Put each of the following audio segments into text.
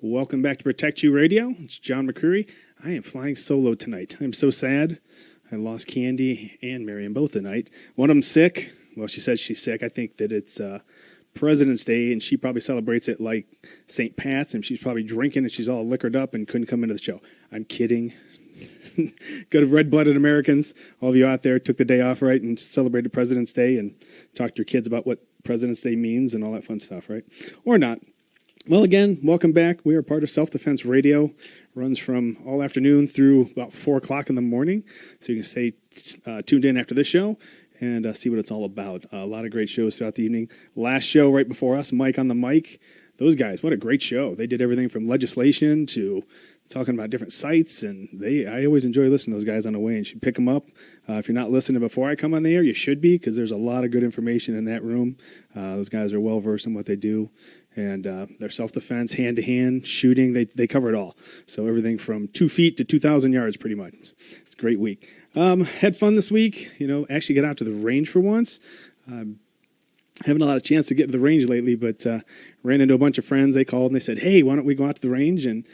Welcome back to Protect You Radio. It's John McCreary. I am flying solo tonight. I'm so sad. I lost Candy and Marion both tonight. One of them's sick. Well, she says she's sick. I think that it's President's Day, and she probably celebrates it like St. Pat's, and she's probably drinking, and she's all liquored up and couldn't come into the show. I'm kidding. Good red-blooded Americans, all of you out there took the day off, right, and celebrated President's Day and talked to your kids about what President's Day means and all that fun stuff, right? Or not. Well, again, welcome back. We are part of Self-Defense Radio. Runs from all afternoon through about 4 o'clock in the morning. So you can stay tuned in after this show and see what it's all about. A lot of great shows throughout the evening. Last show right before us, Mike on the Mic. Those guys, what a great show. They did everything from legislation to talking about different sites, and I always enjoy listening to those guys on the way, and you should pick them up. If you're not listening before I come on the air, you should be, because there's a lot of good information in that room. Those guys are well-versed in what they do, and their self-defense, hand-to-hand, shooting, they cover it all. So everything from 2 feet to 2,000 yards, pretty much. It's a great week. Had fun this week, actually got out to the range for once. Haven't a lot of chance to get to the range lately, but ran into a bunch of friends. They called and they said, hey, why don't we go out to the range? And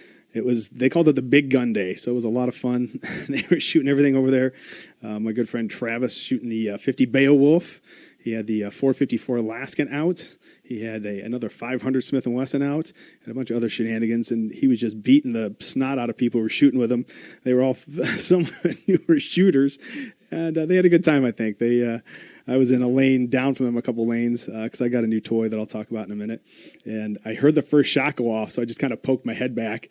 they called it the Big Gun Day, so it was a lot of fun. They were shooting everything over there. My good friend Travis shooting the 50 Beowulf. He had the 454 Alaskan out. He had another 500 Smith & Wesson out and a bunch of other shenanigans, and he was just beating the snot out of people who were shooting with him. They were all some newer shooters, and they had a good time, I think. I was in a lane down from them, a couple lanes, because I got a new toy that I'll talk about in a minute. And I heard the first shot go off, so I just kind of poked my head back.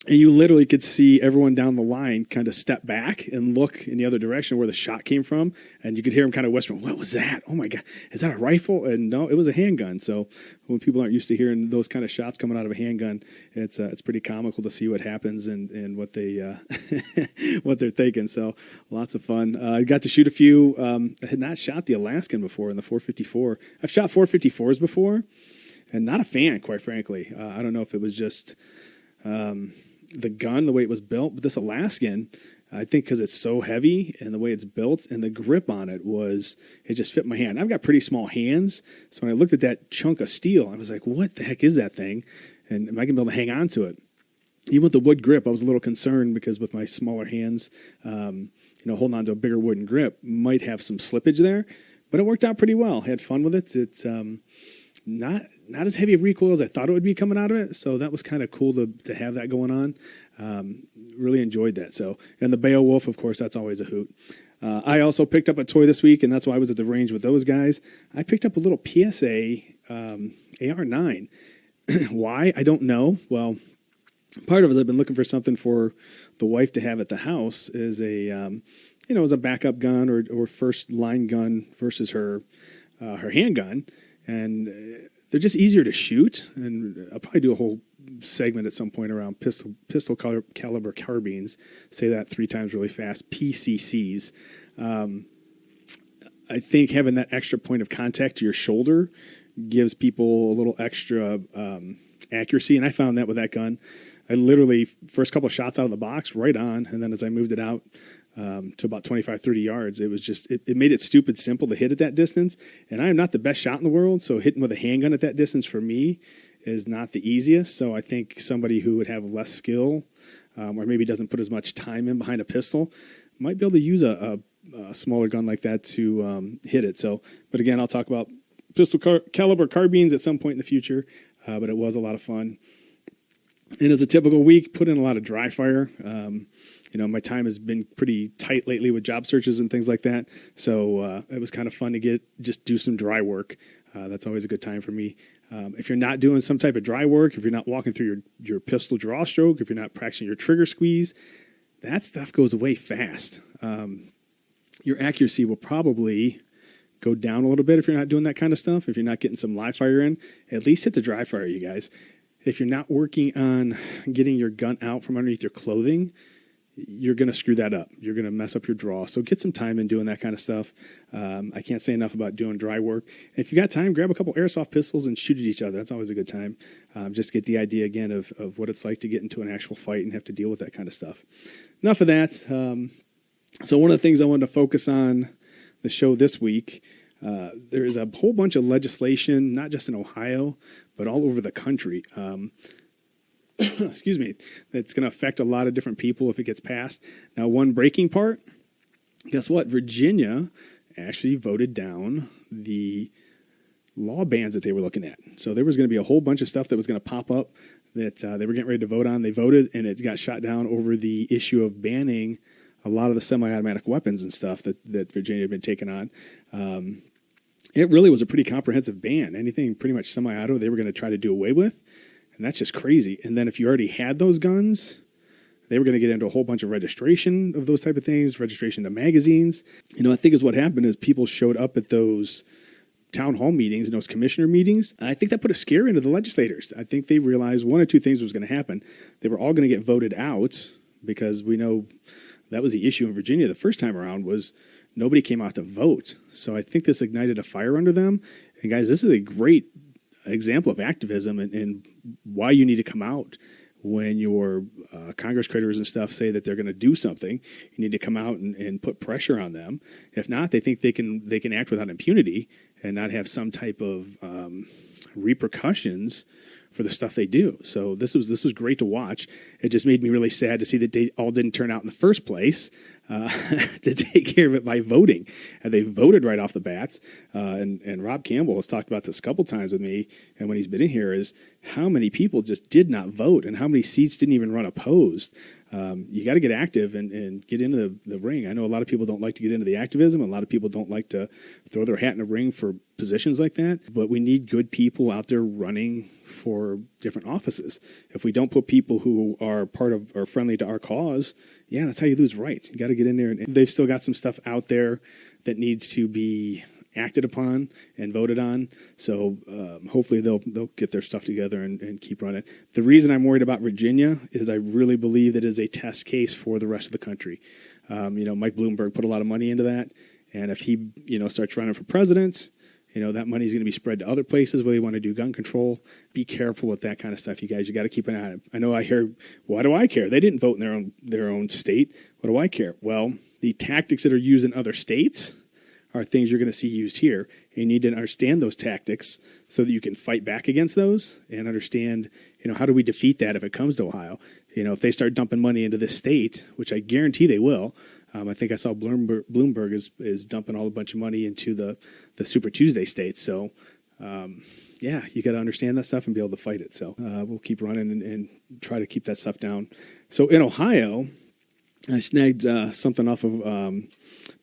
And you literally could see everyone down the line kind of step back and look in the other direction where the shot came from. And you could hear them kind of whispering, what was that? Oh, my God, is that a rifle? And no, it was a handgun. So when people aren't used to hearing those kind of shots coming out of a handgun, it's pretty comical to see what happens and what what they're thinking. So lots of fun. I got to shoot a few. I had not shot the Alaskan before in the 454. I've shot 454s before, and not a fan, quite frankly. I don't know if it was just the gun, the way it was built, but this Alaskan, I think because it's so heavy and the way it's built and the grip on it just fit my hand. I've got pretty small hands, so when I looked at that chunk of steel, I was like, what the heck is that thing? And am I going to be able to hang on to it? Even with the wood grip, I was a little concerned because with my smaller hands, holding on to a bigger wooden grip might have some slippage there, but it worked out pretty well. Had fun with it. It's not as heavy of recoil as I thought it would be coming out of it, so that was kind of cool to have that going on. Really enjoyed that. So, and the Beowulf, of course, that's always a hoot. I also picked up a toy this week, and that's why I was at the range with those guys. I picked up a little PSA AR-9. Why? I don't know. Well, part of it is I've been looking for something for the wife to have at the house as as a backup gun or first line gun versus her handgun. And they're just easier to shoot, and I'll probably do a whole segment at some point around pistol caliber carbines. Say that 3 times really fast. PCCs. I think having that extra point of contact to your shoulder gives people a little extra accuracy, and I found that with that gun. I literally, first couple of shots out of the box, right on, and then as I moved it out to about 25, 30 yards, it was just, it made it stupid simple to hit at that distance. And I am not the best shot in the world, so hitting with a handgun at that distance for me is not the easiest. So I think somebody who would have less skill or maybe doesn't put as much time in behind a pistol might be able to use a smaller gun like that to hit it. So, but again, I'll talk about pistol caliber carbines at some point in the future, but it was a lot of fun. And as a typical week, put in a lot of dry fire. My time has been pretty tight lately with job searches and things like that. So it was kind of fun to just do some dry work. That's always a good time for me. If you're not doing some type of dry work, if you're not walking through your pistol draw stroke, if you're not practicing your trigger squeeze, that stuff goes away fast. Your accuracy will probably go down a little bit if you're not doing that kind of stuff. If you're not getting some live fire in, at least hit the dry fire, you guys. If you're not working on getting your gun out from underneath your clothing, you're going to screw that up. You're going to mess up your draw. So get some time in doing that kind of stuff. I can't say enough about doing dry work. And if you got time, grab a couple airsoft pistols and shoot at each other. That's always a good time. Just get the idea again of what it's like to get into an actual fight and have to deal with that kind of stuff. Enough of that. So one of the things I wanted to focus on the show this week, there is a whole bunch of legislation, not just in Ohio, but all over the country. excuse me, that's going to affect a lot of different people if it gets passed. Now, one breaking part, guess what? Virginia actually voted down the law bans that they were looking at. So there was going to be a whole bunch of stuff that was going to pop up that they were getting ready to vote on. They voted, and it got shot down over the issue of banning a lot of the semi-automatic weapons and stuff that Virginia had been taking on. It really was a pretty comprehensive ban. Anything pretty much semi-auto they were going to try to do away with. And that's just crazy. And then if you already had those guns, they were going to get into a whole bunch of registration of those type of things, registration to magazines. I think is what happened is people showed up at those town hall meetings and those commissioner meetings. I think that put a scare into the legislators. I think they realized one or two things was going to happen. They were all going to get voted out because we know that was the issue in Virginia the first time around was nobody came out to vote. So I think this ignited a fire under them. And guys, this is a great example of activism and why you need to come out when your Congress critters and stuff say that they're going to do something. You need to come out and put pressure on them. If not, they think they can act without impunity and not have some type of repercussions for the stuff they do. So this was great to watch. It just made me really sad to see that they all didn't turn out in the first place to take care of it by voting. And they voted right off the bats. And Rob Campbell has talked about this a couple times with me, and when he's been in here, is how many people just did not vote and how many seats didn't even run opposed. You got to get active and get into the ring. I know a lot of people don't like to get into the activism. A lot of people don't like to throw their hat in the ring for positions like that. But we need good people out there running for different offices. If we don't put people who are part of or friendly to our cause, yeah, that's how you lose rights. You got to get in there. And they've still got some stuff out there that needs to be acted upon and voted on. So hopefully they'll get their stuff together and keep running. The reason I'm worried about Virginia is I really believe that is a test case for the rest of the country. Mike Bloomberg put a lot of money into that. And if he, starts running for president, that money is going to be spread to other places where they want to do gun control. Be careful with that kind of stuff, you guys. You got to keep an eye on it. I know I hear, why do I care? They didn't vote in their own state. What do I care? Well, the tactics that are used in other states are things you're going to see used here. And you need to understand those tactics so that you can fight back against those and understand, how do we defeat that if it comes to Ohio? If they start dumping money into this state, which I guarantee they will. I think I saw Bloomberg is dumping a bunch of money into the Super Tuesday states. So, you got to understand that stuff and be able to fight it. So we'll keep running and try to keep that stuff down. So in Ohio, I snagged something off of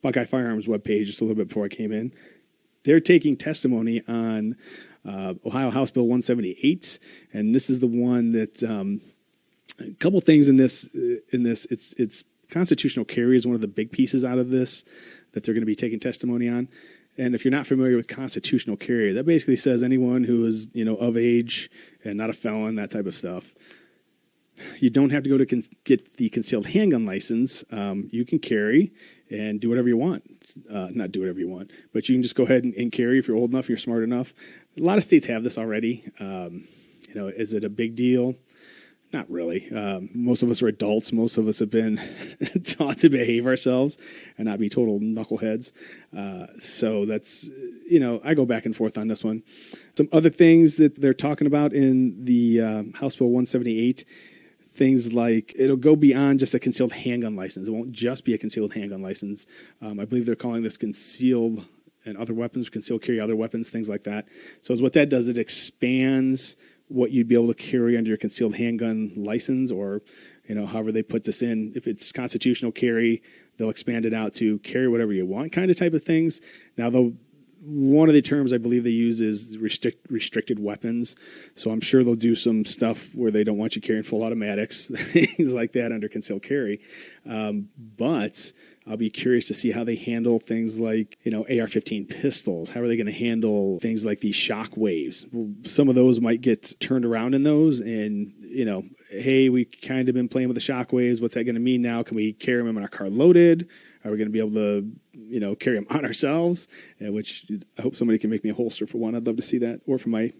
Buckeye Firearms webpage just a little bit before I came in. They're taking testimony on Ohio House Bill 178, and this is the one that a couple things in this. It's constitutional carry is one of the big pieces out of this that they're going to be taking testimony on. And if you're not familiar with constitutional carry, that basically says anyone who is of age and not a felon, that type of stuff. You don't have to go to get the concealed handgun license. You can carry and do whatever you want. Not do whatever you want, but you can just go ahead and carry if you're old enough, you're smart enough. A lot of states have this already. Is it a big deal? Not really. Most of us are adults. Most of us have been taught to behave ourselves and not be total knuckleheads. So that's, I go back and forth on this one. Some other things that they're talking about in the House Bill 178, things like it'll go beyond just a concealed handgun license. It won't just be a concealed handgun license. I believe they're calling this concealed and other weapons, concealed carry other weapons, things like that. So what that does, it expands what you'd be able to carry under your concealed handgun license, or however they put this in. If it's constitutional carry, they'll expand it out to carry whatever you want kind of type of things. Now, one of the terms I believe they use is restricted weapons. So I'm sure they'll do some stuff where they don't want you carrying full automatics, things like that under concealed carry. But I'll be curious to see how they handle things like, AR-15 pistols. How are they going to handle things like these shock waves? Well, some of those might get turned around in those and, hey, we kind of been playing with the shock waves. What's that going to mean now? Can we carry them in our car loaded? Are we going to be able to, carry them on ourselves? Which I hope somebody can make me a holster for one. I'd love to see that. Or for my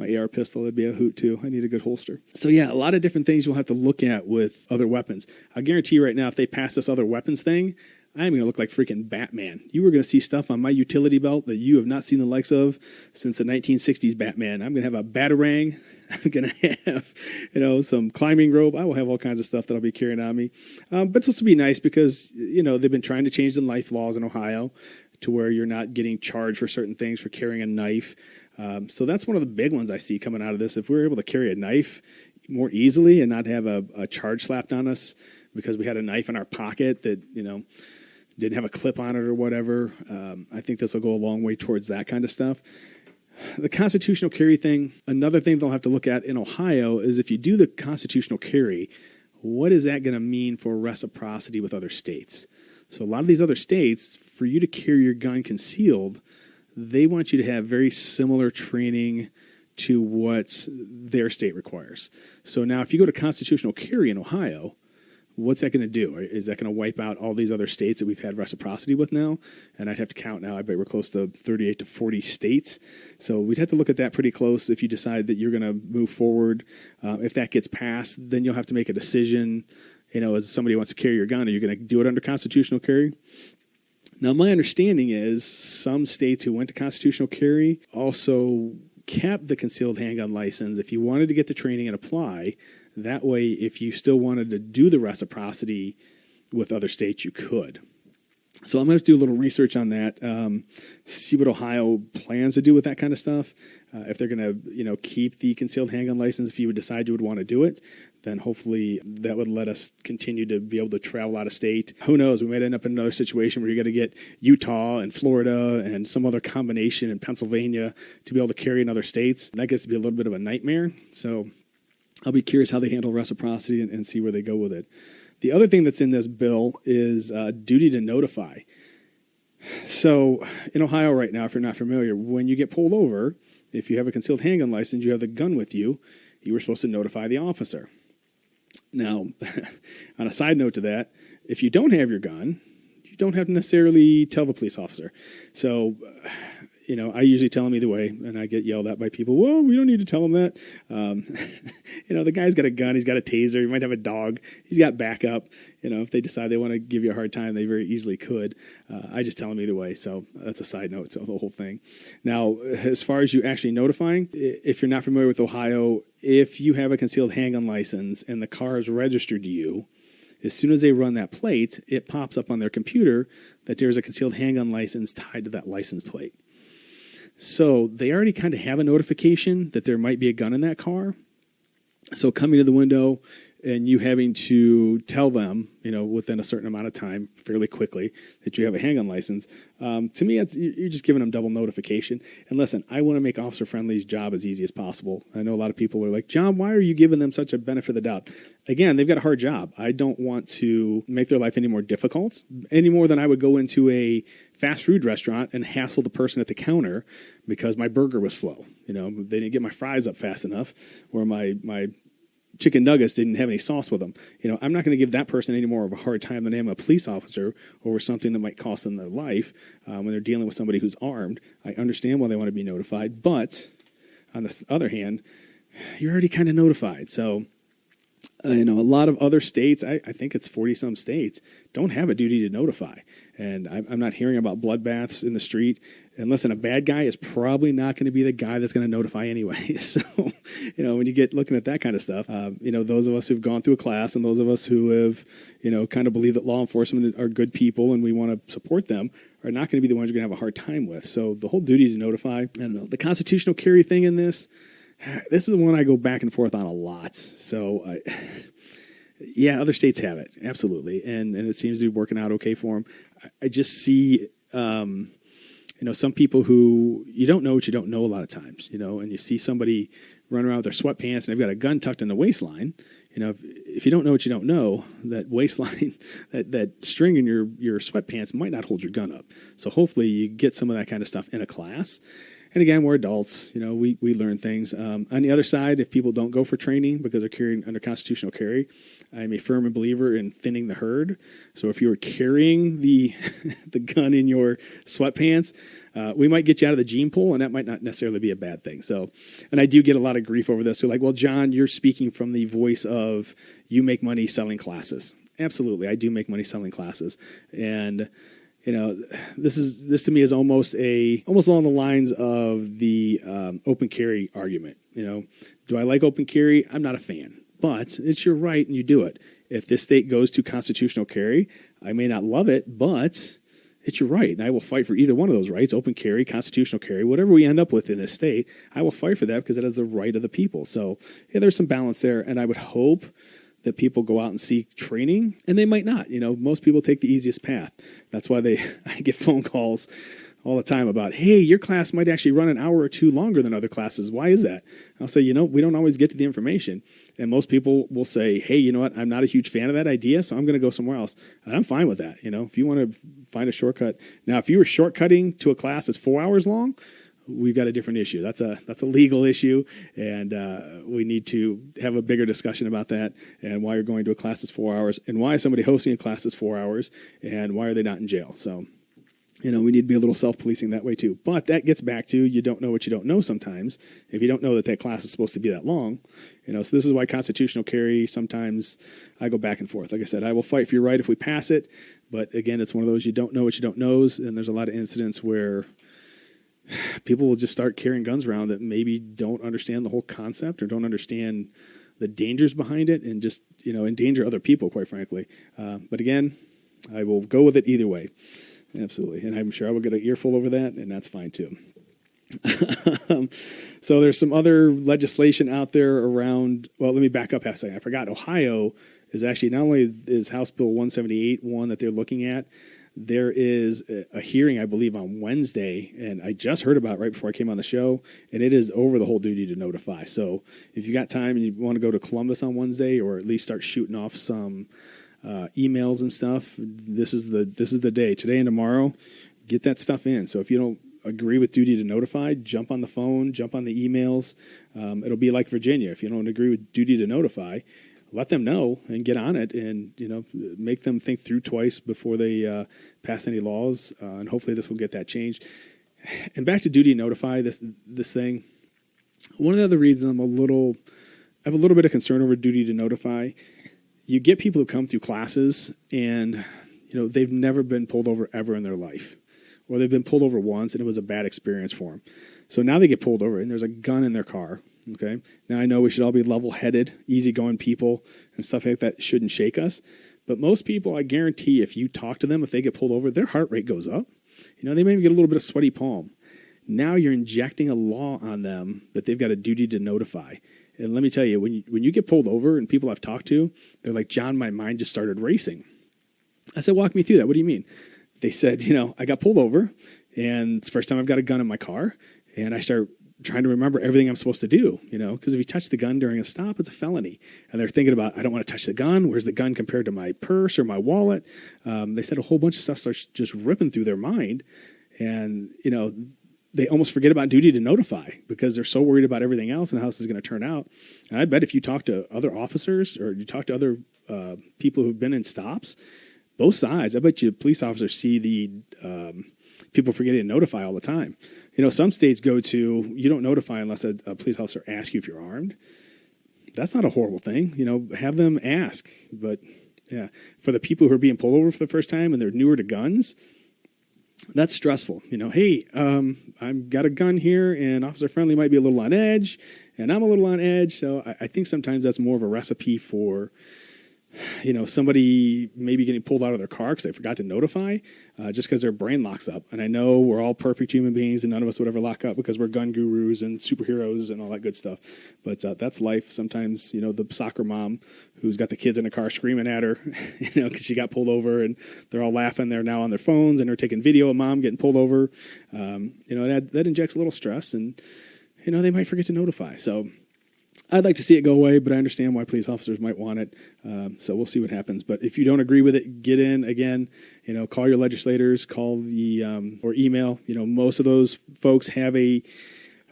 AR pistol, it'd be a hoot too. I need a good holster. So yeah, a lot of different things you'll have to look at with other weapons. I guarantee you right now, if they pass this other weapons thing, I'm going to look like freaking Batman. You were going to see stuff on my utility belt that you have not seen the likes of since the 1960s Batman. I'm going to have a Batarang. I'm going to have, some climbing rope. I will have all kinds of stuff that I'll be carrying on me. But this will be nice because, they've been trying to change the knife laws in Ohio to where you're not getting charged for certain things for carrying a knife. So that's one of the big ones I see coming out of this. If we're able to carry a knife more easily and not have a charge slapped on us because we had a knife in our pocket that, didn't have a clip on it or whatever, I think this will go a long way towards that kind of stuff. The constitutional carry thing, another thing they'll have to look at in Ohio is if you do the constitutional carry, what is that going to mean for reciprocity with other states? So a lot of these other states, for you to carry your gun concealed, they want you to have very similar training to what their state requires. So now if you go to constitutional carry in Ohio, what's that going to do? Is that going to wipe out all these other states that we've had reciprocity with now? And I'd have to count now. I bet we're close to 38 to 40 states. So we'd have to look at that pretty close if you decide that you're going to move forward. If that gets passed, then you'll have to make a decision. As somebody wants to carry your gun, are you going to do it under constitutional carry? Now, my understanding is some states who went to constitutional carry also kept the concealed handgun license if you wanted to get the training and apply. That way, if you still wanted to do the reciprocity with other states, you could. So I'm going to have to do a little research on that, see what Ohio plans to do with that kind of stuff. If they're going to, keep the concealed handgun license, if you would decide you would want to do it, then hopefully that would let us continue to be able to travel out of state. Who knows? We might end up in another situation where you got to get Utah and Florida and some other combination in Pennsylvania to be able to carry in other states. That gets to be a little bit of a nightmare. So I'll be curious how they handle reciprocity and see where they go with it. The other thing that's in this bill is duty to notify. So in Ohio right now, if you're not familiar, when you get pulled over, if you have a concealed handgun license, you have the gun with you, you were supposed to notify the officer. Now, on a side note to that, if you don't have your gun, you don't have to necessarily tell the police officer. So, I usually tell them either way, and I get yelled at by people, well, we don't need to tell them that. The guy's got a gun, he's got a taser, he might have a dog, he's got backup. If they decide they want to give you a hard time, they very easily could. I just tell them either way, so that's a side note to the whole thing. Now, as far as you actually notifying, if you're not familiar with Ohio, if you have a concealed handgun license and the car is registered to you, as soon as they run that plate, it pops up on their computer that there's a concealed handgun license tied to that license plate. So they already kind of have a notification that there might be a gun in that car. So coming to the window and you having to tell them, within a certain amount of time, fairly quickly, that you have a handgun license, to me, you're just giving them double notification. And listen, I want to make Officer Friendly's job as easy as possible. I know a lot of people are like, John, why are you giving them such a benefit of the doubt? Again, they've got a hard job. I don't want to make their life any more difficult, any more than I would go into a fast food restaurant and hassle the person at the counter because my burger was slow. They didn't get my fries up fast enough, or my chicken nuggets didn't have any sauce with them. I'm not going to give that person any more of a hard time than I am a police officer over something that might cost them their life when they're dealing with somebody who's armed. I understand why they want to be notified, but on the other hand, you're already kind of notified. So, a lot of other states, I think it's 40-some states, don't have a duty to notify. And I'm not hearing about bloodbaths in the street. And listen, a bad guy is probably not going to be the guy that's going to notify anyway. So, when you get looking at that kind of stuff, those of us who've gone through a class and those of us who have, kind of believe that law enforcement are good people and we want to support them are not going to be the ones you're going to have a hard time with. So the whole duty to notify, I don't know, the constitutional carry thing in this is the one I go back and forth on a lot. So, yeah, other states have it, absolutely. And it seems to be working out okay for them. I just see, some people who you don't know what you don't know a lot of times, and you see somebody run around with their sweatpants and they've got a gun tucked in the waistline. If you don't know what you don't know, that waistline, that string in your sweatpants might not hold your gun up. So hopefully you get some of that kind of stuff in a class. And again, we're adults. We learn things. On the other side, if people don't go for training because they're carrying under constitutional carry, I'm a firm believer in thinning the herd. So if you were carrying the the gun in your sweatpants, we might get you out of the gene pool, and that might not necessarily be a bad thing. So, and I do get a lot of grief over this. So like, well, John, you're speaking from the voice of you make money selling classes. Absolutely, I do make money selling classes, and this to me is almost along the lines of the open carry argument. Do I like open carry? I'm not a fan, but it's your right and you do it. If this state goes to constitutional carry, I may not love it, but it's your right, and I will fight for either one of those rights, open carry, constitutional carry, whatever we end up with in this state, I will fight for that because that is the right of the people. So, yeah, there's some balance there, and I would hope that people go out and seek training, and they might not. Most people take the easiest path. That's why I get phone calls all the time about, hey, your class might actually run an hour or two longer than other classes. Why is that? I'll say, we don't always get to the information. And most people will say, hey, you know what? I'm not a huge fan of that idea, so I'm going to go somewhere else. And I'm fine with that. If you want to find a shortcut. Now, if you were shortcutting to a class that's 4 hours long, we've got a different issue. That's a legal issue, and we need to have a bigger discussion about that and why you're going to a class that's 4 hours and why is somebody hosting a class that's 4 hours and why are they not in jail. So, we need to be a little self-policing that way too. But that gets back to you don't know what you don't know sometimes. If you don't know that class is supposed to be that long, so this is why constitutional carry, sometimes I go back and forth. Like I said, I will fight for your right if we pass it. But again, it's one of those you don't know what you don't knows, and there's a lot of incidents where people will just start carrying guns around that maybe don't understand the whole concept or don't understand the dangers behind it and just, endanger other people, quite frankly. But again, I will go with it either way. Absolutely. And I'm sure I will get an earful over that, and that's fine too. So there's some other legislation out there around, well, let me back up half a second. I forgot. Ohio is actually, not only is House Bill 178 one that they're looking at, there is a hearing, I believe, on Wednesday, and I just heard about it right before I came on the show, and it is over the whole duty to notify. So if you got time and you want to go to Columbus on Wednesday, or at least start shooting off some emails and stuff, this is the day. Today and tomorrow, get that stuff in. So if you don't agree with duty to notify, jump on the phone, jump on the emails. It'll be like Virginia. If you don't agree with duty to notify, let them know and get on it, and make them think through twice before they pass any laws. And hopefully this will get that changed. And back to duty to notify, this thing. One of the other reasons I have a little bit of concern over duty to notify. You get people who come through classes and they've never been pulled over ever in their life, or they've been pulled over once and it was a bad experience for them. So now they get pulled over and there's a gun in their car. Okay. Now I know we should all be level-headed, easygoing people, and stuff like that shouldn't shake us. But most people, I guarantee, if you talk to them, if they get pulled over, their heart rate goes up. They maybe get a little bit of sweaty palm. Now you're injecting a law on them that they've got a duty to notify. And let me tell you, when you get pulled over, and people I've talked to, they're like, John, my mind just started racing. I said, walk me through that. What do you mean? They said, I got pulled over, and it's the first time I've got a gun in my car, and I start trying to remember everything I'm supposed to do, because if you touch the gun during a stop, it's a felony. And they're thinking about, I don't want to touch the gun. Where's the gun compared to my purse or my wallet? They said a whole bunch of stuff starts just ripping through their mind, and, they almost forget about duty to notify because they're so worried about everything else and how this is going to turn out. And I bet if you talk to other officers or you talk to other people who've been in stops, both sides, I bet you police officers see the people forgetting to notify all the time. Some states go to, you don't notify unless a police officer asks you if you're armed. That's not a horrible thing. Have them ask. But, yeah, for the people who are being pulled over for the first time and they're newer to guns, that's stressful. Hey, I've got a gun here, and Officer Friendly might be a little on edge, and I'm a little on edge. So I think sometimes that's more of a recipe for, somebody maybe getting pulled out of their car because they forgot to notify, just because their brain locks up. And I know we're all perfect human beings, and none of us would ever lock up because we're gun gurus and superheroes and all that good stuff. But that's life. Sometimes, the soccer mom who's got the kids in the car screaming at her, because she got pulled over, and they're all laughing. They're now on their phones, and they're taking video of mom getting pulled over. That injects a little stress, and, they might forget to notify. So I'd like to see it go away, but I understand why police officers might want it. So we'll see what happens. But if you don't agree with it, get in again. Call your legislators, call the or email. Most of those folks have an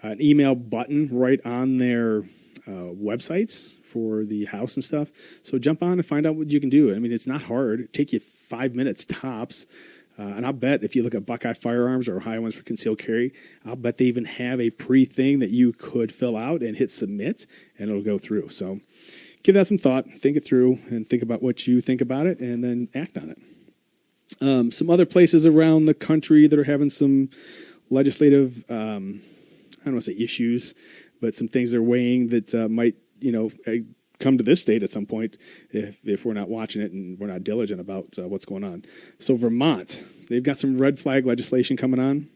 email button right on their websites for the House and stuff. So jump on and find out what you can do. I mean, it's not hard. It'll take you 5 minutes tops. And I'll bet if you look at Buckeye Firearms or Ohioans for Concealed Carry, I'll bet they even have a pre-thing that you could fill out and hit submit, and it'll go through. So give that some thought, think it through, and think about what you think about it, and then act on it. Some other places around the country that are having some legislative, I don't want to say issues, but some things they're weighing that might, come to this state at some point if we're not watching it and we're not diligent about what's going on. So Vermont, they've got some red flag legislation coming on.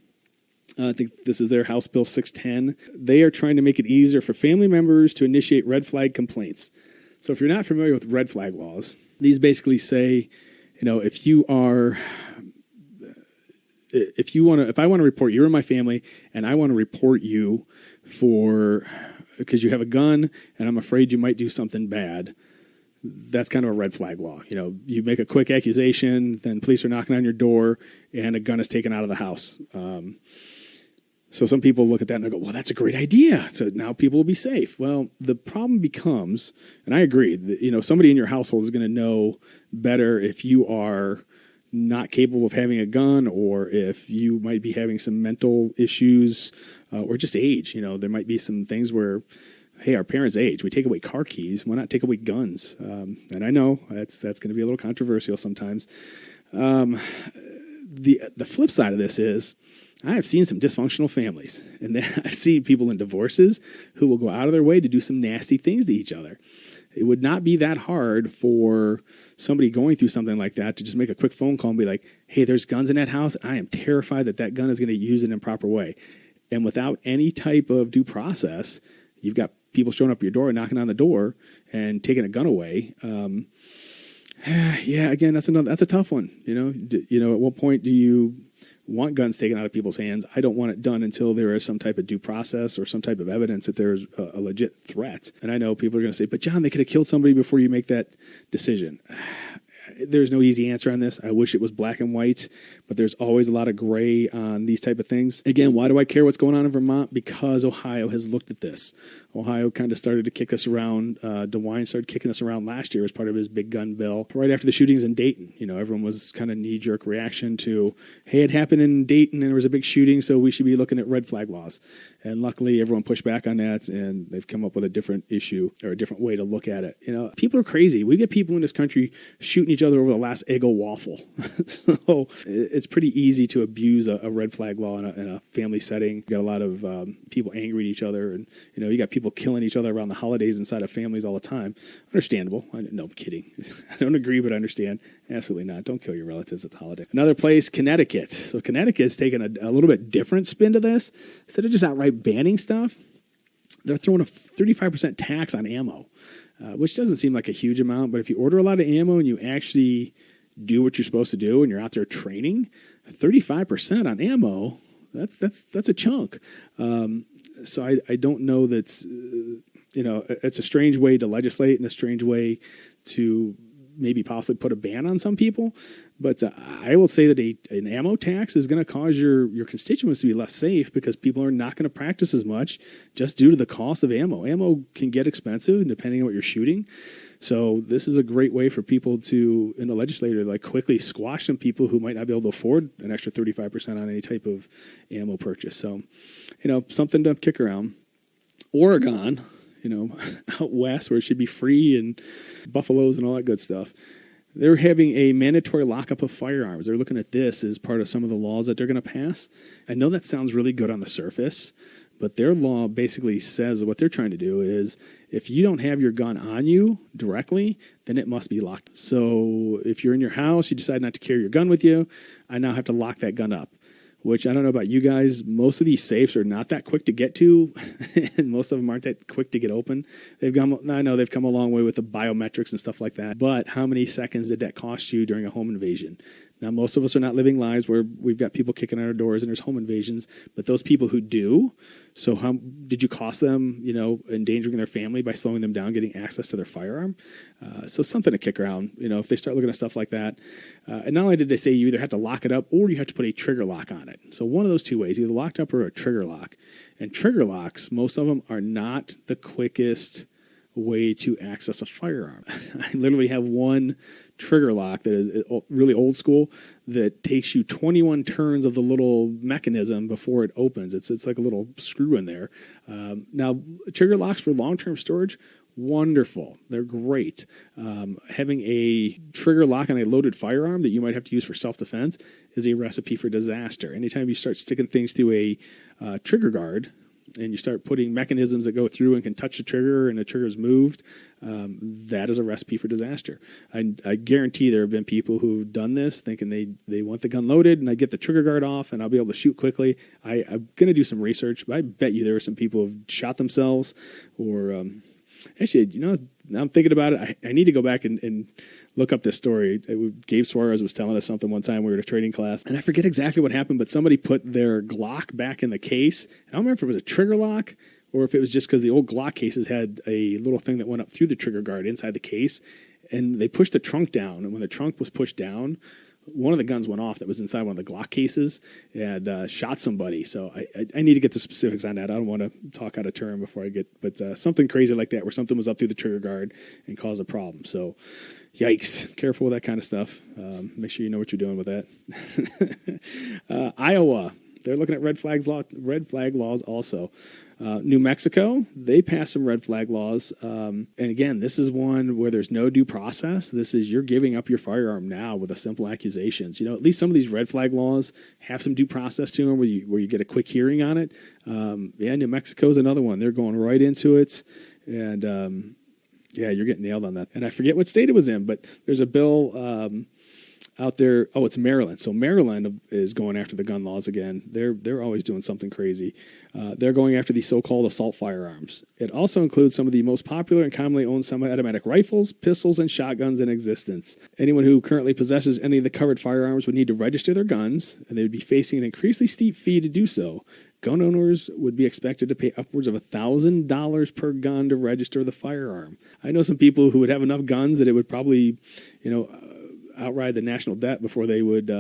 I think this is their House Bill 610. They are trying to make it easier for family members to initiate red flag complaints. So if you're not familiar with red flag laws, these basically say, if I want to report you in my family and I want to report you because you have a gun and I'm afraid you might do something bad, that's kind of a red flag law. You make a quick accusation, then police are knocking on your door and a gun is taken out of the house. So some people look at that and they go, well, that's a great idea. So now people will be safe. Well, the problem becomes, and I agree, that, somebody in your household is going to know better if you are not capable of having a gun or if you might be having some mental issues or just age. There might be some things where, hey, our parents' age, we take away car keys, why not take away guns? And I know that's going to be a little controversial sometimes. The flip side of this is I have seen some dysfunctional families, and I see people in divorces who will go out of their way to do some nasty things to each other. It would not be that hard for somebody going through something like that to just make a quick phone call and be like, hey, there's guns in that house. I am terrified that gun is going to use it in an improper way. And without any type of due process, you've got people showing up at your door and knocking on the door and taking a gun away. Again, that's a tough one. At what point do you want guns taken out of people's hands? I don't want it done until there is some type of due process or some type of evidence that there's a legit threat. And I know people are going to say, but John, they could have killed somebody before you make that decision. There's no easy answer on this. I wish it was black and white, but there's always a lot of gray on these type of things. Again, why do I care what's going on in Vermont? Because Ohio has looked at this. Ohio kind of started to kick us around. DeWine started kicking us around last year as part of his big gun bill. Right after the shootings in Dayton, everyone was kind of knee-jerk reaction to, hey, it happened in Dayton and there was a big shooting, so we should be looking at red flag laws. And luckily, everyone pushed back on that, and they've come up with a different issue or a different way to look at it. People are crazy. We get people in this country shooting each other over the last Eggo waffle. So it's pretty easy to abuse a red flag law in a family setting. You got a lot of people angry at each other, and you got people killing each other around the holidays inside of families all the time. Understandable. No, I'm kidding. I don't agree, but I understand. Absolutely not. Don't kill your relatives at the holiday. Another place, Connecticut. So Connecticut's taken a little bit different spin to this. Instead of just outright banning stuff, they're throwing a 35% tax on ammo, which doesn't seem like a huge amount. But if you order a lot of ammo and you actually do what you're supposed to do and you're out there training, 35% on ammo, that's a chunk. So I don't know that's, it's a strange way to legislate and a strange way to maybe possibly put a ban on some people. But I will say that an ammo tax is going to cause your constituents to be less safe because people are not going to practice as much just due to the cost of ammo. Ammo can get expensive depending on what you're shooting. So this is a great way for people to, in the legislature, quickly squash some people who might not be able to afford an extra 35% on any type of ammo purchase. So, something to kick around. Oregon, out west where it should be free and buffaloes and all that good stuff. They're having a mandatory lockup of firearms. They're looking at this as part of some of the laws that they're going to pass. I know that sounds really good on the surface, but their law basically says what they're trying to do is if you don't have your gun on you directly, then it must be locked. So if you're in your house, you decide not to carry your gun with you, I now have to lock that gun up. Which I don't know about you guys, most of these safes are not that quick to get to, and most of them aren't that quick to get open. I know they've come a long way with the biometrics and stuff like that, but how many seconds did that cost you during a home invasion? Now, most of us are not living lives where we've got people kicking on our doors and there's home invasions, but those people who do, so how did you cost them, endangering their family by slowing them down, getting access to their firearm? So something to kick around, if they start looking at stuff like that. And not only did they say you either have to lock it up or you have to put a trigger lock on it. So one of those two ways, either locked up or a trigger lock. And trigger locks, most of them are not the quickest way to access a firearm. I literally have one trigger lock that is really old school that takes you 21 turns of the little mechanism before it opens. It's like a little screw in there. Now, trigger locks for long-term storage, wonderful. They're great. Having a trigger lock on a loaded firearm that you might have to use for self-defense is a recipe for disaster. Anytime you start sticking things through a trigger guard, and you start putting mechanisms that go through and can touch the trigger and the trigger's moved, that is a recipe for disaster. I guarantee there have been people who've done this thinking they want the gun loaded and I get the trigger guard off and I'll be able to shoot quickly. I'm going to do some research, but I bet you there are some people who've shot themselves or actually, now I'm thinking about it, I need to go back and look up this story. Gabe Suarez was telling us something one time. We were at a training class, and I forget exactly what happened, but somebody put their Glock back in the case. I don't remember if it was a trigger lock or if it was just because the old Glock cases had a little thing that went up through the trigger guard inside the case, and they pushed the trunk down. And when the trunk was pushed down, one of the guns went off that was inside one of the Glock cases and shot somebody. So I need to get the specifics on that. I don't want to talk out of turn before I get, but something crazy like that where something was up through the trigger guard and caused a problem. So yikes, careful with that kind of stuff. Make sure you know what you're doing with that. Iowa, they're looking at red flag laws also. New Mexico, they passed some red flag laws. And again, this is one where there's no due process. This is you're giving up your firearm now with a simple accusations. At least some of these red flag laws have some due process to them where you get a quick hearing on it. New Mexico is another one. They're going right into it. And you're getting nailed on that. And I forget what state it was in, but there's a bill out there. Oh, it's Maryland. So Maryland is going after the gun laws again. They're always doing something crazy. They're going after the so-called assault firearms. It also includes some of the most popular and commonly owned semi-automatic rifles, pistols, and shotguns in existence. Anyone who currently possesses any of the covered firearms would need to register their guns, and they would be facing an increasingly steep fee to do so. Gun owners would be expected to pay upwards of $1,000 per gun to register the firearm. I know some people who would have enough guns that it would probably, outride the national debt before they would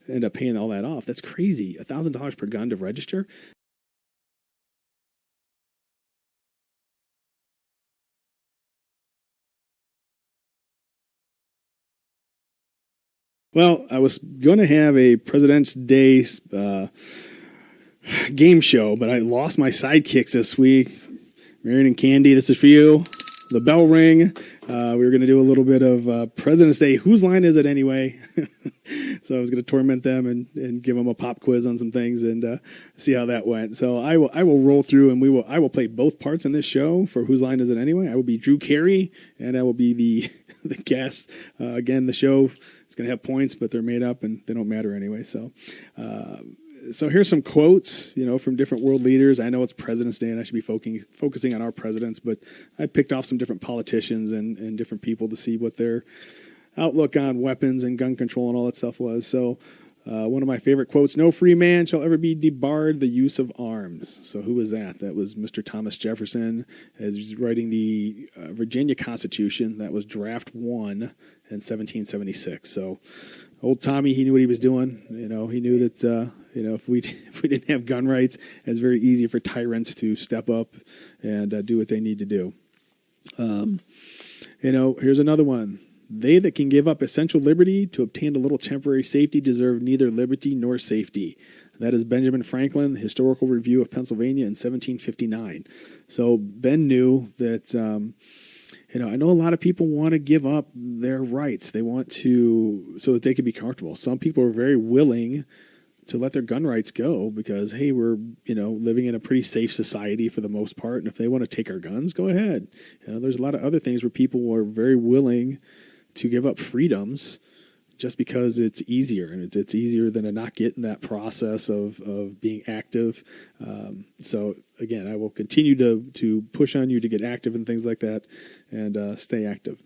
end up paying all that off. That's crazy. $1,000 per gun to register. Well, I was going to have a President's Day game show, but I lost my sidekicks this week. Marion and Candy, this is for you. The bell ring. We were going to do a little bit of President's Day. Whose line is it anyway? So I was going to torment them and give them a pop quiz on some things and see how that went. So I will roll through and I will play both parts in this show for Whose Line Is It Anyway. I will be Drew Carey and I will be the guest. Again, the show is going to have points, but they're made up and they don't matter anyway. So here's some quotes, from different world leaders. I know it's President's Day and I should be focusing on our presidents, but I picked off some different politicians and different people to see what their outlook on weapons and gun control and all that stuff was. So one of my favorite quotes, no free man shall ever be debarred the use of arms. So who was that? That was Mr. Thomas Jefferson as he was writing the Virginia Constitution. That was draft 1 in 1776. So old Tommy, he knew what he was doing. He knew that, if we didn't have gun rights, it's very easy for tyrants to step up and do what they need to do. Here's another one. They that can give up essential liberty to obtain a little temporary safety deserve neither liberty nor safety. That is Benjamin Franklin, Historical Review of Pennsylvania in 1759. So Ben knew that, I know a lot of people want to give up their rights. They want to, so that they can be comfortable. Some people are very willing to let their gun rights go because, hey, we're, living in a pretty safe society for the most part. And if they want to take our guns, go ahead. There's a lot of other things where people are very willing to give up freedoms just because it's easier, and it's easier than to not get in that process of being active. So again, I will continue to push on you to get active and things like that and stay active.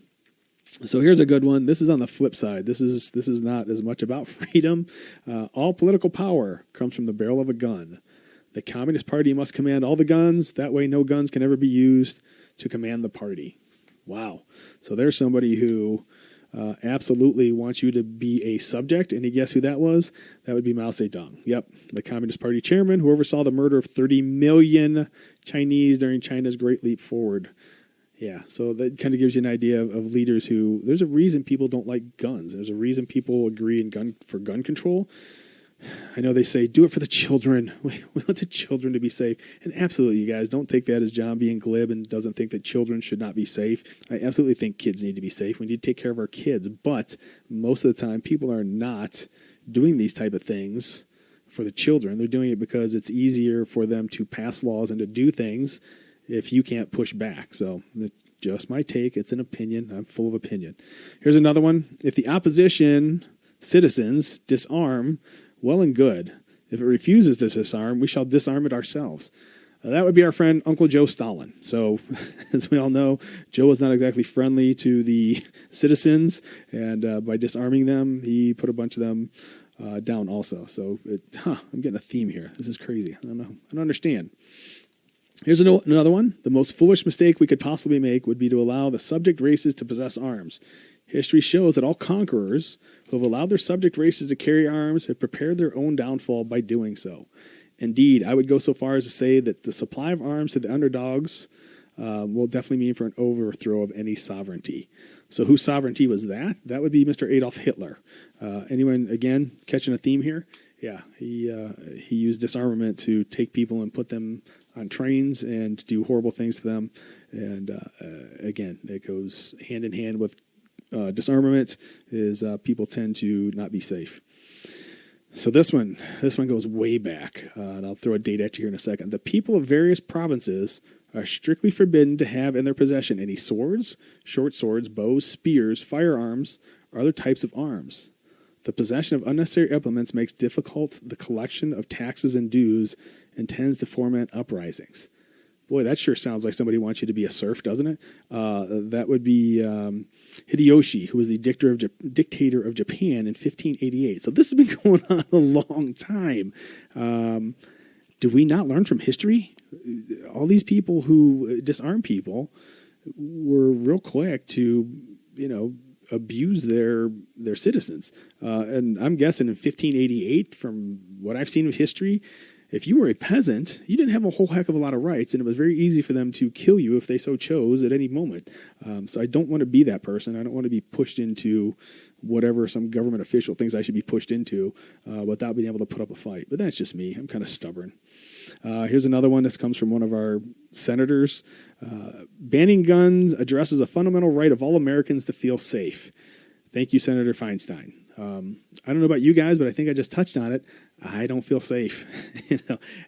So here's a good one. This is on the flip side. This is not as much about freedom. All political power comes from the barrel of a gun. The Communist Party must command all the guns. That way no guns can ever be used to command the party. Wow. So there's somebody who absolutely wants you to be a subject. And you guess who that was? That would be Mao Zedong. Yep, the Communist Party chairman who oversaw the murder of 30 million Chinese during China's Great Leap Forward. Yeah, so that kind of gives you an idea of leaders who, there's a reason people don't like guns. There's a reason people agree for gun control. I know they say, do it for the children. We want the children to be safe. And absolutely, you guys, don't take that as John being glib and doesn't think that children should not be safe. I absolutely think kids need to be safe. We need to take care of our kids. But most of the time, people are not doing these type of things for the children. They're doing it because it's easier for them to pass laws and to do things if you can't push back. So just my take. It's an opinion. I'm full of opinion. Here's another one. If the opposition citizens disarm, well and good. If it refuses to disarm, we shall disarm it ourselves. That would be our friend Uncle Joe Stalin. So, as we all know, Joe was not exactly friendly to the citizens, and by disarming them, he put a bunch of them down also. So, I'm getting a theme here. This is crazy. I don't know. I don't understand. Here's another one. The most foolish mistake we could possibly make would be to allow the subject races to possess arms. History shows that all conquerors who have allowed their subject races to carry arms have prepared their own downfall by doing so. Indeed, I would go so far as to say that the supply of arms to the underdogs will definitely mean for an overthrow of any sovereignty. So whose sovereignty was that? That would be Mr. Adolf Hitler. Anyone, again, catching a theme here? Yeah, he used disarmament to take people and put them on trains and do horrible things to them. And again, it goes hand in hand with disarmament is people tend to not be safe. So this one goes way back, and I'll throw a date at you here in a second. The people of various provinces are strictly forbidden to have in their possession any swords, short swords, bows, spears, firearms, or other types of arms. The possession of unnecessary implements makes difficult the collection of taxes and dues and tends to foment uprisings. Boy, that sure sounds like somebody wants you to be a serf, doesn't it? That would be Hideyoshi, who was the dictator of Japan in 1588. So this has been going on a long time. Do we not learn from history? All these people who disarm people were real quick to, abuse their citizens. And I'm guessing in 1588, from what I've seen of history, if you were a peasant, you didn't have a whole heck of a lot of rights, and it was very easy for them to kill you if they so chose at any moment. So I don't want to be that person. I don't want to be pushed into whatever some government official thinks I should be pushed into without being able to put up a fight. But that's just me. I'm kind of stubborn. Here's another one. This comes from one of our senators. Banning guns addresses a fundamental right of all Americans to feel safe. Thank you, Senator Feinstein. I don't know about you guys, but I think I just touched on it. I don't feel safe.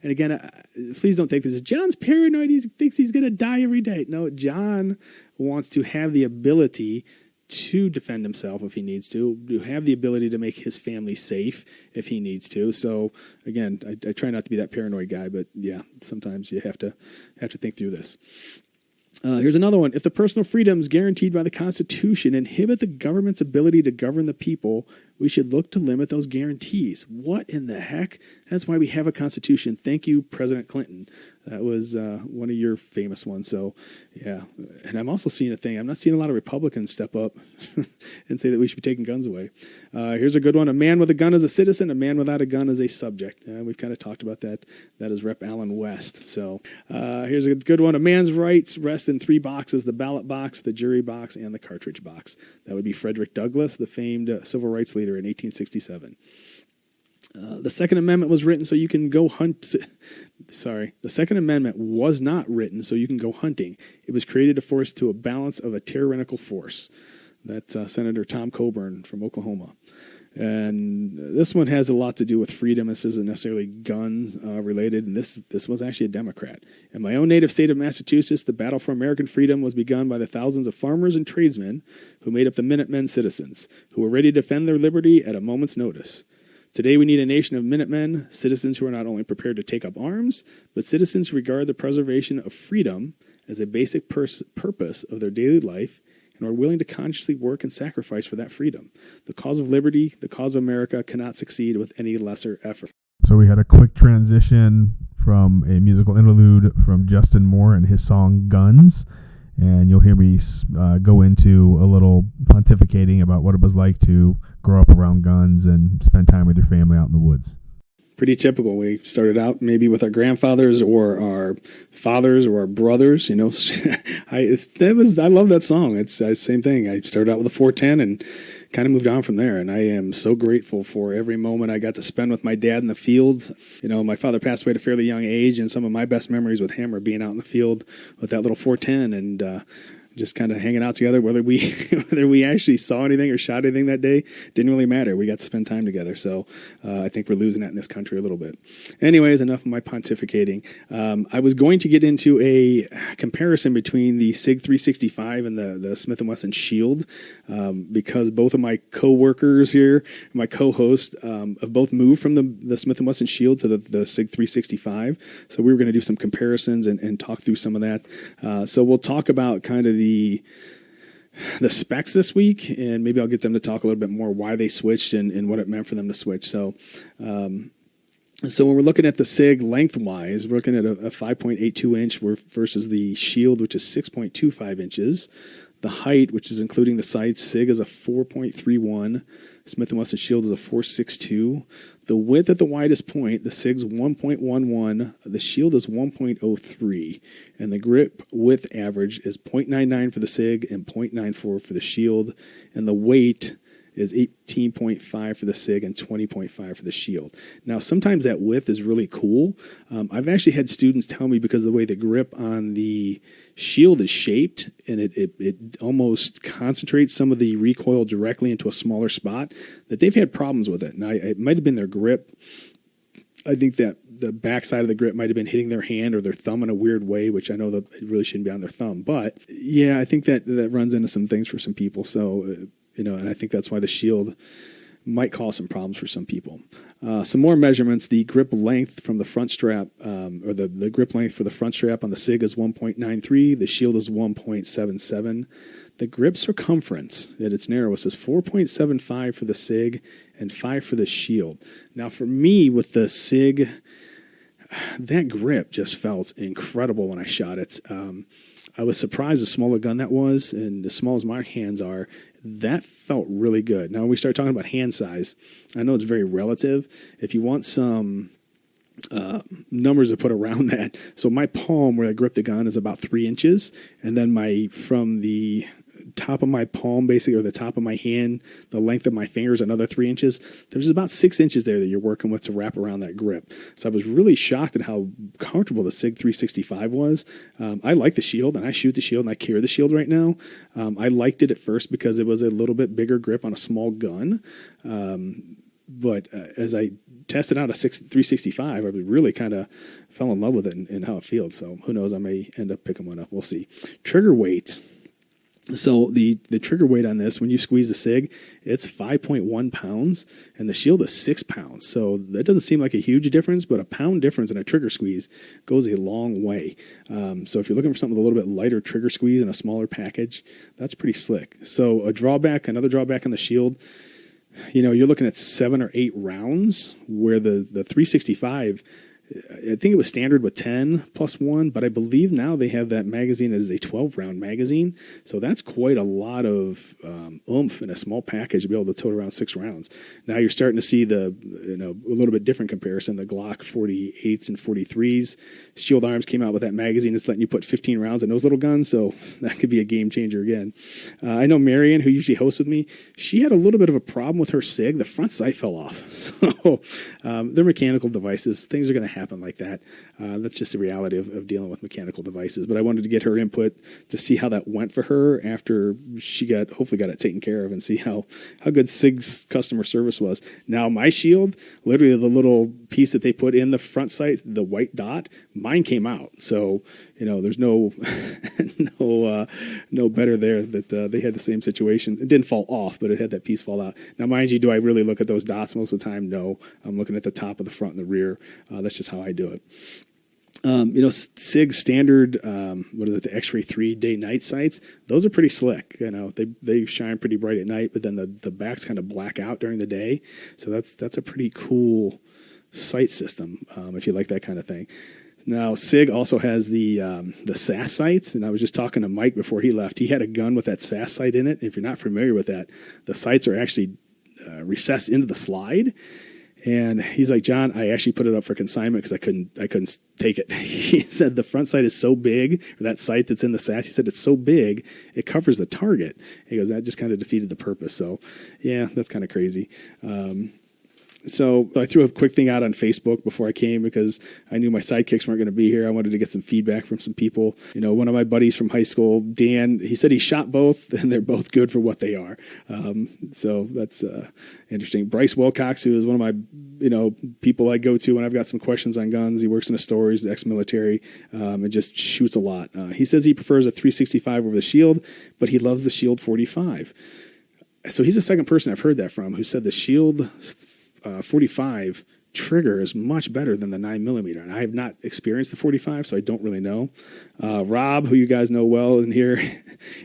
And again, please don't take this as John's paranoid. He thinks he's going to die every day. No, John wants to have the ability to defend himself if he needs to have the ability to make his family safe if he needs to. So again, I try not to be that paranoid guy, but yeah, sometimes you have to think through this. Here's another one. If the personal freedoms guaranteed by the Constitution inhibit the government's ability to govern the people, we should look to limit those guarantees. What in the heck? That's why we have a Constitution. Thank you, President Clinton. That was one of your famous ones. So, yeah. And I'm also seeing a thing. I'm not seeing a lot of Republicans step up and say that we should be taking guns away. Here's a good one. A man with a gun is a citizen. A man without a gun is a subject. We've kind of talked about that. That is Rep. Allen West. So here's a good one. A man's rights rest in three boxes: the ballot box, the jury box, and the cartridge box. That would be Frederick Douglass, the famed civil rights leader in 1867. The Second Amendment was written so you can go hunt. Sorry, the Second Amendment was not written so you can go hunting. It was created to force to a balance of a tyrannical force. That's Senator Tom Coburn from Oklahoma. And this one has a lot to do with freedom. This isn't necessarily guns related, and this was actually a Democrat. In my own native state of Massachusetts, the battle for American freedom was begun by the thousands of farmers and tradesmen who made up the Minutemen citizens, who were ready to defend their liberty at a moment's notice. Today we need a nation of Minutemen, citizens who are not only prepared to take up arms, but citizens who regard the preservation of freedom as a basic purpose of their daily life and are willing to consciously work and sacrifice for that freedom. The cause of liberty, the cause of America, cannot succeed with any lesser effort. So we had a quick transition from a musical interlude from Justin Moore and his song Guns, and you'll hear me go into a little pontificating about what it was like to grow up around guns and spend time with your family out in the woods. Pretty typical. We started out maybe with our grandfathers or our fathers or our brothers. I love that song. It's the same thing. I started out with a 410 and kind of moved on from there. And I am so grateful for every moment I got to spend with my dad in the field. My father passed away at a fairly young age, and some of my best memories with him are being out in the field with that little 410 and just kind of hanging out together. Whether we actually saw anything or shot anything that day didn't really matter. We got to spend time together. So I think we're losing that in this country a little bit. Anyways, enough of my pontificating. I was going to get into a comparison between the SIG 365 and the Smith & Wesson Shield because both of my co-workers here, my co-hosts, have both moved from the Smith & Wesson Shield to the SIG 365. So we were going to do some comparisons and talk through some of that. So we'll talk about kind of the specs this week, and maybe I'll get them to talk a little bit more why they switched and what it meant for them to switch. So when we're looking at the SIG lengthwise, we're looking at a 5.82 inch versus the Shield, which is 6.25 inches. The height, which is including the sights, SIG is a 4.31. Smith & Wesson Shield is a 4.62. The width at the widest point, the SIG's 1.11, the Shield is 1.03, and the grip width average is 0.99 for the SIG and 0.94 for the Shield, and the weight is 18.5 for the SIG and 20.5 for the Shield. Now, sometimes that width is really cool. I've actually had students tell me because of the way the grip on the Shield is shaped, and it almost concentrates some of the recoil directly into a smaller spot, that they've had problems with it. Now, it might have been their grip. I think that the backside of the grip might have been hitting their hand or their thumb in a weird way, which I know that it really shouldn't be on their thumb. But, yeah, I think that runs into some things for some people. So, and I think that's why the Shield might cause some problems for some people. Some more measurements. The grip length from the front strap, or the grip length for the front strap on the SIG is 1.93. The Shield is 1.77. The grip circumference at its narrowest is 4.75 for the SIG and 5 for the Shield. Now, for me, with the SIG, that grip just felt incredible when I shot it. I was surprised as small a gun that was, and as small as my hands are, that felt really good. Now, when we start talking about hand size, I know it's very relative. If you want some numbers to put around that, so my palm where I grip the gun is about 3 inches, and then from the top of my palm, basically, or the top of my hand, the length of my fingers, another 3 inches. There's about 6 inches there that you're working with to wrap around that grip. So I was really shocked at how comfortable the SIG 365 was. I like the Shield, and I shoot the Shield, and I carry the Shield right now. I liked it at first because it was a little bit bigger grip on a small gun. But as I tested out a 365, I really kind of fell in love with it and how it feels. So who knows, I may end up picking one up. We'll see. Trigger weight. So the trigger weight on this, when you squeeze the SIG, it's 5.1 pounds, and the Shield is 6 pounds. So that doesn't seem like a huge difference, but a pound difference in a trigger squeeze goes a long way. So if you're looking for something with a little bit lighter trigger squeeze in a smaller package, that's pretty slick. So another drawback on the Shield, you're looking at 7 or 8 rounds, where the 365, I think it was standard with 10 plus 1, but I believe now they have that magazine as a 12-round magazine. So that's quite a lot of oomph in a small package to be able to tote around 6 rounds. Now you're starting to see a little bit different comparison. The Glock 48s and 43s. Shield Arms came out with that magazine that's letting you put 15 rounds in those little guns, so that could be a game changer again. I know Marion, who usually hosts with me, she had a little bit of a problem with her SIG. The front sight fell off. So they're mechanical devices. Things are going to happen like that. That's just the reality of dealing with mechanical devices. But I wanted to get her input to see how that went for her after she hopefully got it taken care of, and see how good SIG's customer service was. Now, my Shield, literally the little piece that they put in the front sight, the white dot, mine came out. So, there's no better there that they had the same situation. It didn't fall off, but it had that piece fall out. Now, mind you, do I really look at those dots most of the time? No. I'm looking at the top of the front and the rear. That's just how I do it. SIG standard, what is it, the X-Ray 3 day-night sights, those are pretty slick. They shine pretty bright at night, but then the backs kind of black out during the day. So that's a pretty cool sight system, if you like that kind of thing. Now, SIG also has the SAS sights, and I was just talking to Mike before he left. He had a gun with that SAS sight in it. If you're not familiar with that, the sights are actually recessed into the slide. And he's like, John, I actually put it up for consignment because I couldn't take it. He said the front sight is so big, or that sight that's in the SAS, he said it's so big, it covers the target. He goes, that just kind of defeated the purpose. So, yeah, that's kind of crazy. So I threw a quick thing out on Facebook before I came because I knew my sidekicks weren't going to be here. I wanted to get some feedback from some people. One of my buddies from high school, Dan, he said he shot both, and they're both good for what they are. So that's interesting. Bryce Wilcox, who is one of my people I go to when I've got some questions on guns. He works in a store. He's ex-military and just shoots a lot. He says he prefers a 365 over the Shield, but he loves the Shield 45. So he's the second person I've heard that from who said the Shield 45 trigger is much better than the 9mm, and I have not experienced the 45, so I don't really know. Rob, who you guys know well in here,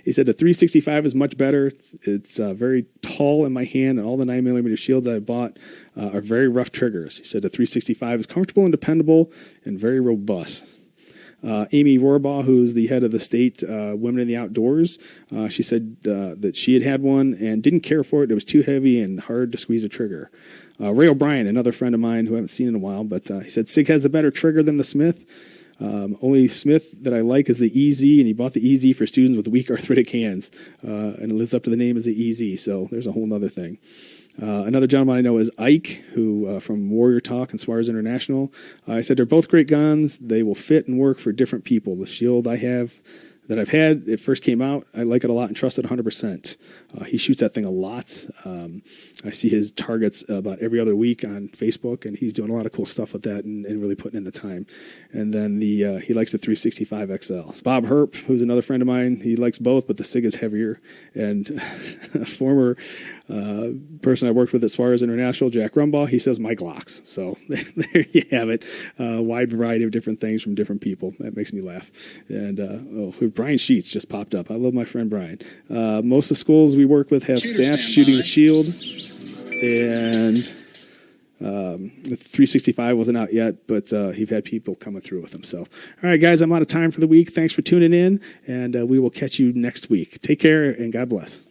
he said the 365 is much better. It's very tall in my hand, and all the 9mm shields I bought are very rough triggers. He said the 365 is comfortable and dependable and very robust. Amy Rohrbaugh, who's the head of the state Women in the Outdoors, she said that she had one and didn't care for it. It was too heavy and hard to squeeze a trigger. Ray O'Brien, another friend of mine who I haven't seen in a while, but he said SIG has a better trigger than the Smith. Only Smith that I like is the EZ, and he bought the EZ for students with weak arthritic hands, and it lives up to the name as the EZ, so there's a whole other thing. Another gentleman I know is Ike, who from Warrior Talk and Swires International. I said they're both great guns. They will fit and work for different people. The Shield I've had, it first came out, I like it a lot and trust it 100%. He shoots that thing a lot. I see his targets about every other week on Facebook, and he's doing a lot of cool stuff with that and really putting in the time. And then he likes the 365 XL. Bob Herp, who's another friend of mine, he likes both, but the SIG is heavier. And a former person I worked with at Swires International, Jack Rumbaugh, he says my Glocks. So there you have it. Wide variety of different things from different people. That makes me laugh. And Brian Sheets just popped up. I love my friend Brian. Most of the schools we work with have staff shooting the Shield, and the 365 wasn't out yet, but he's had people coming through with them. So, all right, guys, I'm out of time for the week. Thanks for tuning in, and we will catch you next week. Take care, and God bless.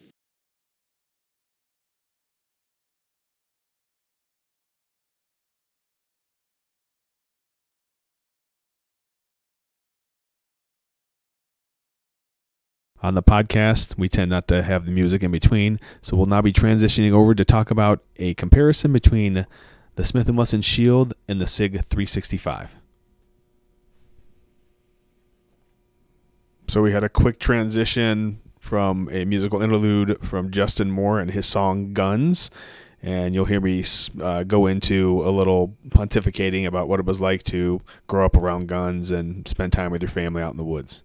On the podcast, we tend not to have the music in between, so we'll now be transitioning over to talk about a comparison between the Smith & Wesson Shield and the SIG 365. So we had a quick transition from a musical interlude from Justin Moore and his song Guns, and you'll hear me go into a little pontificating about what it was like to grow up around guns and spend time with your family out in the woods.